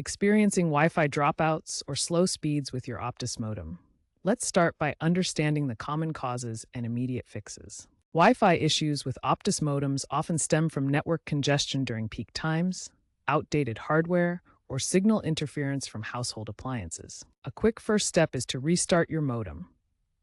Experiencing Wi-Fi dropouts or slow speeds with your Optus modem. Let's start by understanding the common causes and immediate fixes. Wi-Fi issues with Optus modems often stem from network congestion during peak times, outdated hardware, or signal interference from household appliances. A quick first step is to restart your modem.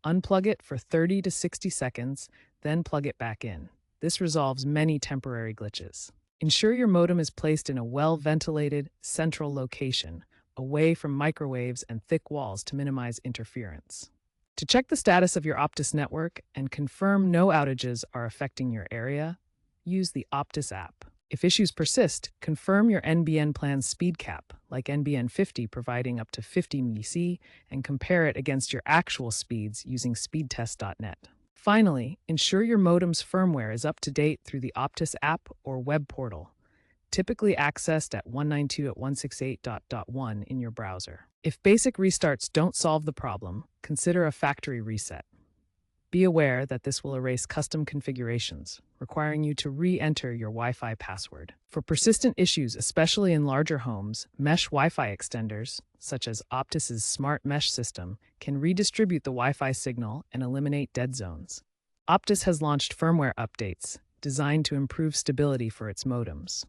Unplug it for 30 to 60 seconds, then plug it back in. This resolves many temporary glitches. Ensure your modem is placed in a well-ventilated, central location, away from microwaves and thick walls to minimize interference. To check the status of your Optus network and confirm no outages are affecting your area, use the Optus app. If issues persist, confirm your NBN plan's speed cap, like NBN 50 providing up to 50 Mbps, and compare it against your actual speeds using speedtest.net. Finally, ensure your modem's firmware is up to date through the Optus app or web portal, typically accessed at 192.168.1 in your browser. If basic restarts don't solve the problem, consider a factory reset. Be aware that this will erase custom configurations, requiring you to re-enter your Wi-Fi password. For persistent issues, especially in larger homes, mesh Wi-Fi extenders, such as Optus's Smart Mesh system, can redistribute the Wi-Fi signal and eliminate dead zones. Optus has launched firmware updates designed to improve stability for its modems.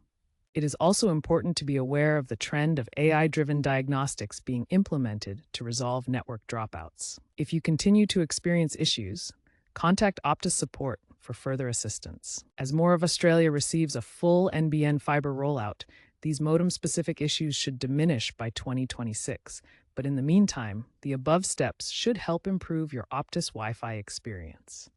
It is also important to be aware of the trend of AI-driven diagnostics being implemented to resolve network dropouts. If you continue to experience issues, contact Optus support for further assistance. As more of Australia receives a full NBN fiber rollout, these modem-specific issues should diminish by 2026. But in the meantime, the above steps should help improve your Optus Wi-Fi experience.